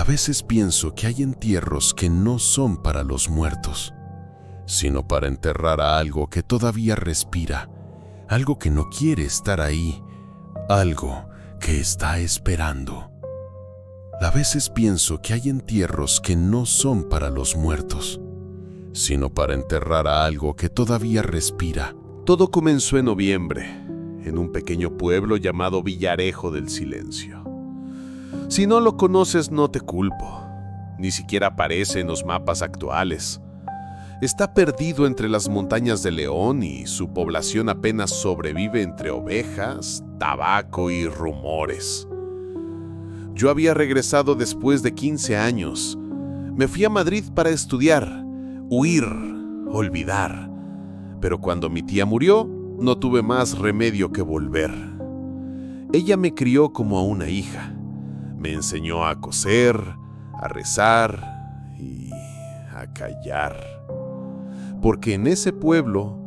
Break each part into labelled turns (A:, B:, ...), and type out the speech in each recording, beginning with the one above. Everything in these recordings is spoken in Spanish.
A: veces pienso que hay entierros que no son para los muertos, sino para enterrar a algo que todavía respira, algo que no quiere estar ahí, algo que está esperando. A veces pienso que hay entierros que no son para los muertos, sino para enterrar a algo que todavía respira.
B: Todo comenzó en noviembre, en un pequeño pueblo llamado Villarejo del Silencio. Si no lo conoces, no te culpo. Ni siquiera aparece en los mapas actuales. Está perdido entre las montañas de León y su población apenas sobrevive entre ovejas, tabaco y rumores. Yo había regresado después de 15 años. Me fui a Madrid para estudiar, huir, olvidar. Pero cuando mi tía murió, no tuve más remedio que volver. Ella me crió como a una hija. Me enseñó a coser, a rezar y a callar. Porque en ese pueblo,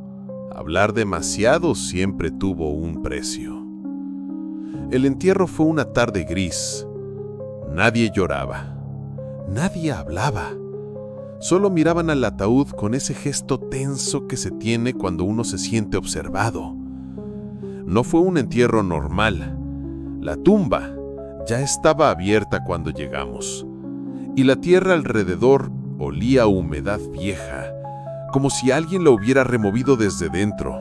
B: hablar demasiado siempre tuvo un precio. El entierro fue una tarde gris. Nadie lloraba. Nadie hablaba. Solo miraban al ataúd con ese gesto tenso que se tiene cuando uno se siente observado. No fue un entierro normal. La tumba ya estaba abierta cuando llegamos, y la tierra alrededor olía a humedad vieja, como si alguien la hubiera removido desde dentro.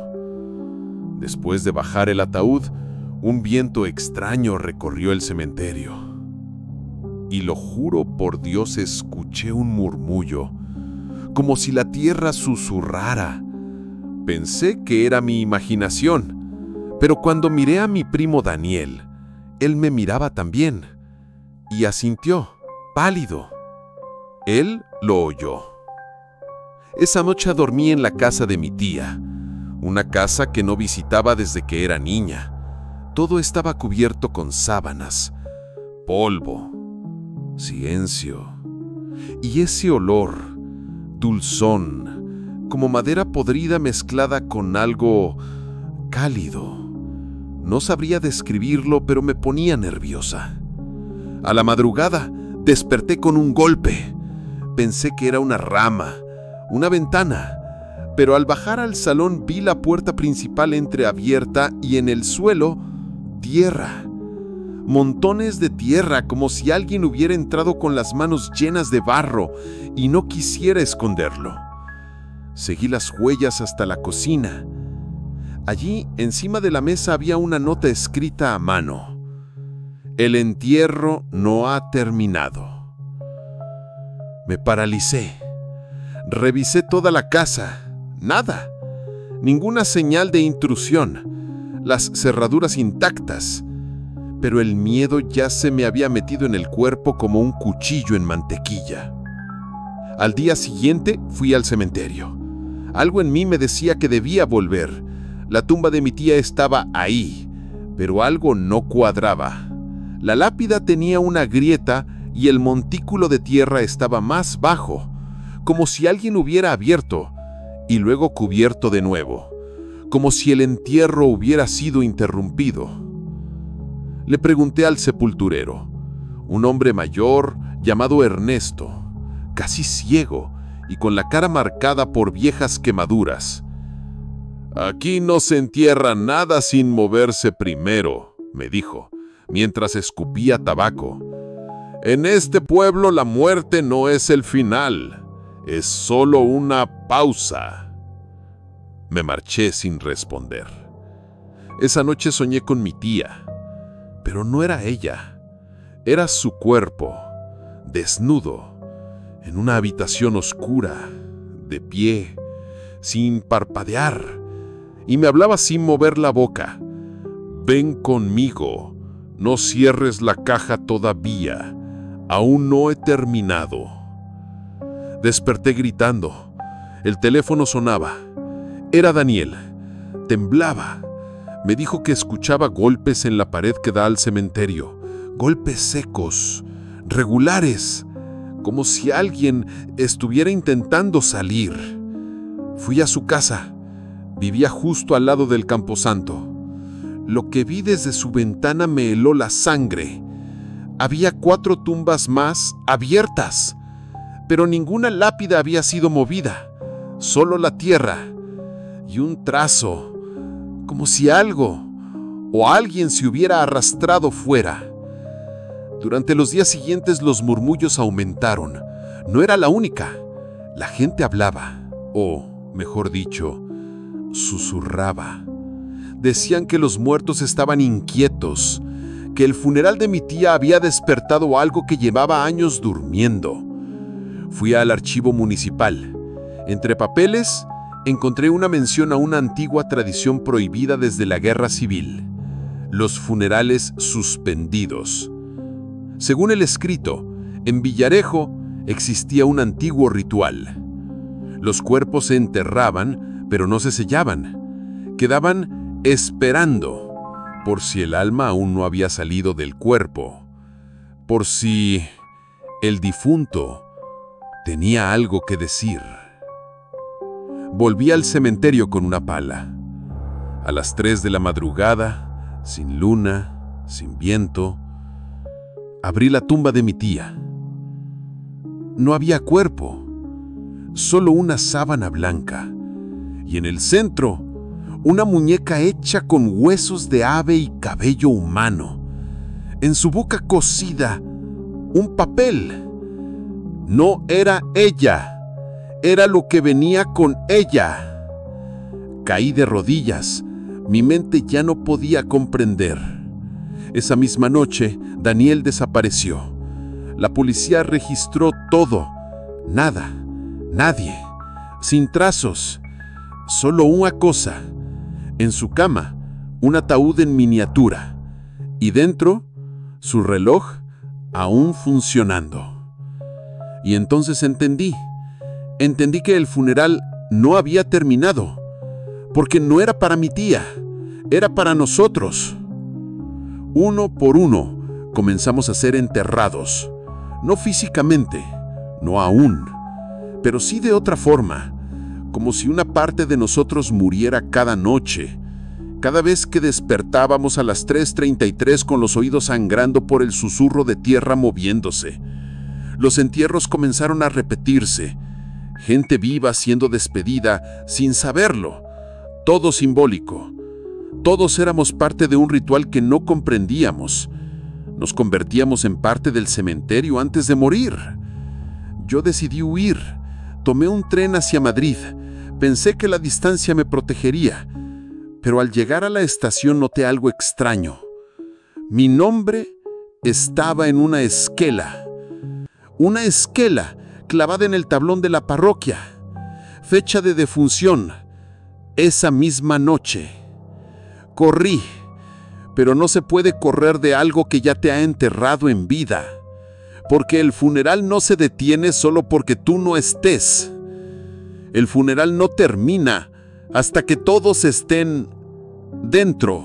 B: Después de bajar el ataúd, un viento extraño recorrió el cementerio. Y lo juro por Dios, escuché un murmullo, como si la tierra susurrara. Pensé que era mi imaginación, pero cuando miré a mi primo Daniel, él me miraba también, y asintió, pálido. Él lo oyó. Esa noche dormí en la casa de mi tía, una casa que no visitaba desde que era niña. Todo estaba cubierto con sábanas, polvo, silencio, y ese olor, dulzón, como madera podrida mezclada con algo cálido. No sabría describirlo, pero me ponía nerviosa. A la madrugada desperté con un golpe. Pensé que era una rama, una ventana, pero al bajar al salón vi la puerta principal entreabierta y en el suelo, tierra. Montones de tierra, como si alguien hubiera entrado con las manos llenas de barro y no quisiera esconderlo. Seguí las huellas hasta la cocina. Allí, encima de la mesa, había una nota escrita a mano. El entierro no ha terminado. Me paralicé. Revisé toda la casa. Nada. Ninguna señal de intrusión. Las cerraduras intactas. Pero el miedo ya se me había metido en el cuerpo como un cuchillo en mantequilla. Al día siguiente fui al cementerio. Algo en mí me decía que debía volver. La tumba de mi tía estaba ahí, pero algo no cuadraba. La lápida tenía una grieta y el montículo de tierra estaba más bajo, como si alguien hubiera abierto y luego cubierto de nuevo, como si el entierro hubiera sido interrumpido. Le pregunté al sepulturero, un hombre mayor llamado Ernesto, casi ciego y con la cara marcada por viejas quemaduras. «Aquí no se entierra nada sin moverse primero», me dijo, mientras escupía tabaco. «En este pueblo la muerte no es el final, es solo una pausa». Me marché sin responder. Esa noche soñé con mi tía, pero no era ella. Era su cuerpo, desnudo, en una habitación oscura, de pie, sin parpadear, y me hablaba sin mover la boca. «Ven conmigo, no cierres la caja todavía, aún no he terminado». Desperté gritando. El teléfono sonaba. Era Daniel. Temblaba. Me dijo que escuchaba golpes en la pared que da al cementerio. Golpes secos, regulares, como si alguien estuviera intentando salir. Fui a su casa. Vivía justo al lado del camposanto. Lo que vi desde su ventana me heló la sangre. había 4 tumbas más abiertas, pero ninguna lápida había sido movida, solo la tierra y un trazo, como si algo o alguien se hubiera arrastrado fuera. Durante los días siguientes los murmullos aumentaron. No era la única. La gente hablaba, o, mejor dicho, susurraba. Decían que los muertos estaban inquietos, que el funeral de mi tía había despertado algo que llevaba años durmiendo. Fui al archivo municipal. Entre papeles, encontré una mención a una antigua tradición prohibida desde la Guerra Civil: los funerales suspendidos. Según el escrito, en Villarejo existía un antiguo ritual. Los cuerpos se enterraban, pero no se sellaban. Quedaban esperando, por si el alma aún no había salido del cuerpo, por si el difunto tenía algo que decir. Volví al cementerio con una pala. A las 3 de la madrugada, sin luna, sin viento, abrí la tumba de mi tía. No había cuerpo, solo una sábana blanca, y en el centro, una muñeca hecha con huesos de ave y cabello humano. En su boca cosida, un papel. No era ella, era lo que venía con ella. Caí de rodillas, mi mente ya no podía comprender. Esa misma noche, Daniel desapareció. La policía registró todo. Nada, nadie, sin trazos. Solo una cosa. En su cama, un ataúd en miniatura. Y dentro, su reloj aún funcionando. Y entonces entendí que el funeral no había terminado. Porque no era para mi tía, era para nosotros. Uno por uno, comenzamos a ser enterrados. No físicamente, no aún, pero sí de otra forma, como si una parte de nosotros muriera cada noche, cada vez que despertábamos a las 3:33 con los oídos sangrando por el susurro de tierra moviéndose. Los entierros comenzaron a repetirse, gente viva siendo despedida sin saberlo, todo simbólico. Todos éramos parte de un ritual que no comprendíamos. Nos convertíamos en parte del cementerio antes de morir. Yo decidí huir. Tomé un tren hacia Madrid. Pensé que la distancia me protegería. Pero al llegar a la estación noté algo extraño. Mi nombre estaba en una esquela. Una esquela clavada en el tablón de la parroquia. Fecha de defunción: esa misma noche. Corrí, pero no se puede correr de algo que ya te ha enterrado en vida, porque el funeral no se detiene solo porque tú no estés. El funeral no termina hasta que todos estén dentro.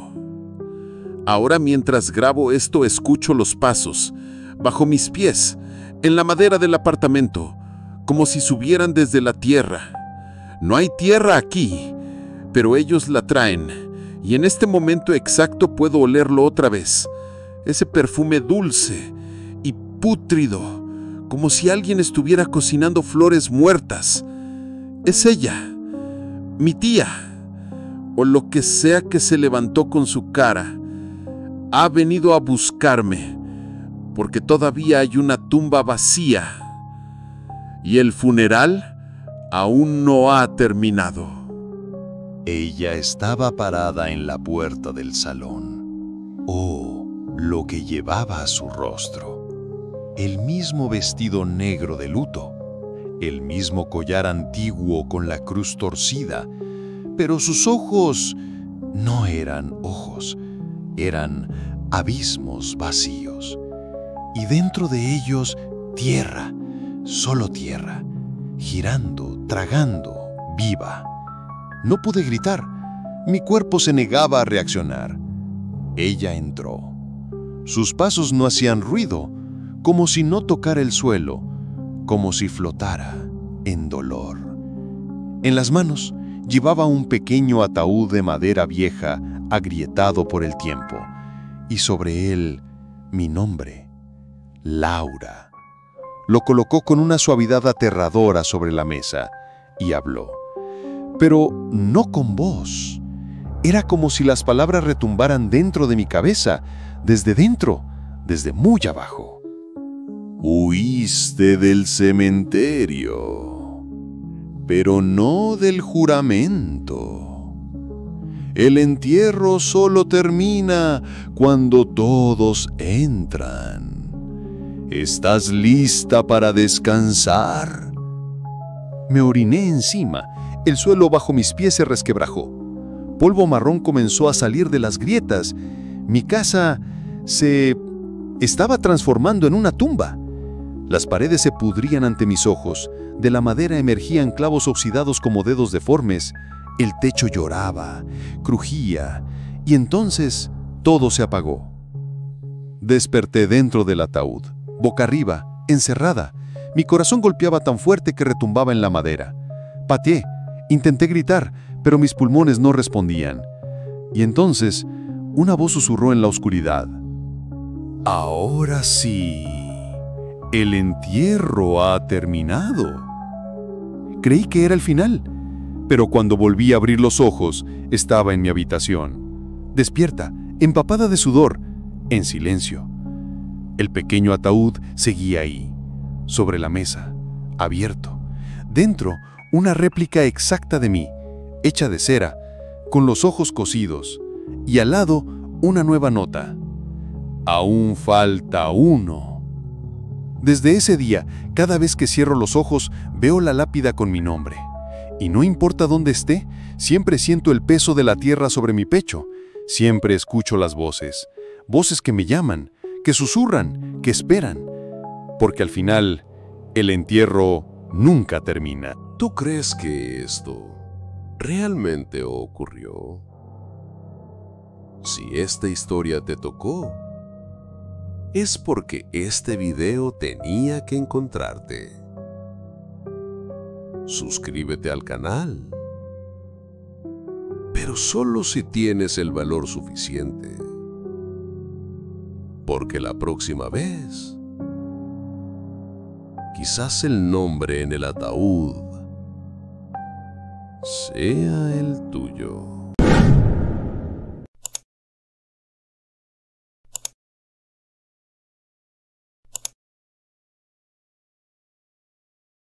B: Ahora, mientras grabo esto, escucho los pasos bajo mis pies, en la madera del apartamento, como si subieran desde la tierra. No hay tierra aquí, pero ellos la traen. Y en este momento exacto puedo olerlo otra vez. Ese perfume dulce y pútrido, como si alguien estuviera cocinando flores muertas. Es ella, mi tía, o lo que sea que se levantó con su cara. Ha venido a buscarme, porque todavía hay una tumba vacía. Y el funeral aún no ha terminado.
C: Ella estaba parada en la puerta del salón. Oh, lo que llevaba a su rostro. El mismo vestido negro de luto, el mismo collar antiguo con la cruz torcida, pero sus ojos no eran ojos, eran abismos vacíos. Y dentro de ellos, tierra, solo tierra, girando, tragando, viva. No pude gritar. Mi cuerpo se negaba a reaccionar. Ella entró. Sus pasos no hacían ruido, como si no tocara el suelo, como si flotara en dolor. En las manos llevaba un pequeño ataúd de madera vieja, agrietado por el tiempo, y sobre él mi nombre, Laura. Lo colocó con una suavidad aterradora sobre la mesa y habló. Pero no con voz. Era como si las palabras retumbaran dentro de mi cabeza, desde dentro, desde muy abajo. Huiste del cementerio, pero no del juramento. El entierro solo termina cuando todos entran. ¿Estás lista para descansar? Me oriné encima. El suelo bajo mis pies se resquebrajó. Polvo marrón comenzó a salir de las grietas. Mi casa se estaba transformando en una tumba. Las paredes se pudrían ante mis ojos. De la madera emergían clavos oxidados como dedos deformes. El techo lloraba, crujía, y entonces todo se apagó. Desperté dentro del ataúd, boca arriba, encerrada. Mi corazón golpeaba tan fuerte que retumbaba en la madera. Pateé, intenté gritar, pero mis pulmones no respondían. Y entonces, una voz susurró en la oscuridad. Ahora sí, el entierro ha terminado. Creí que era el final, pero cuando volví a abrir los ojos, estaba en mi habitación. Despierta, empapada de sudor, en silencio. El pequeño ataúd seguía ahí, sobre la mesa, abierto. Dentro, una réplica exacta de mí, hecha de cera, con los ojos cosidos, y al lado una nueva nota. Aún falta uno. Desde ese día, cada vez que cierro los ojos, veo la lápida con mi nombre. Y no importa dónde esté, siempre siento el peso de la tierra sobre mi pecho. Siempre escucho las voces. Voces que me llaman, que susurran, que esperan. Porque al final, el entierro nunca termina.
A: ¿Tú crees que esto realmente ocurrió? Si esta historia te tocó, es porque este video tenía que encontrarte. Suscríbete al canal, pero solo si tienes el valor suficiente, porque la próxima vez, quizás el nombre en el ataúd sea el tuyo.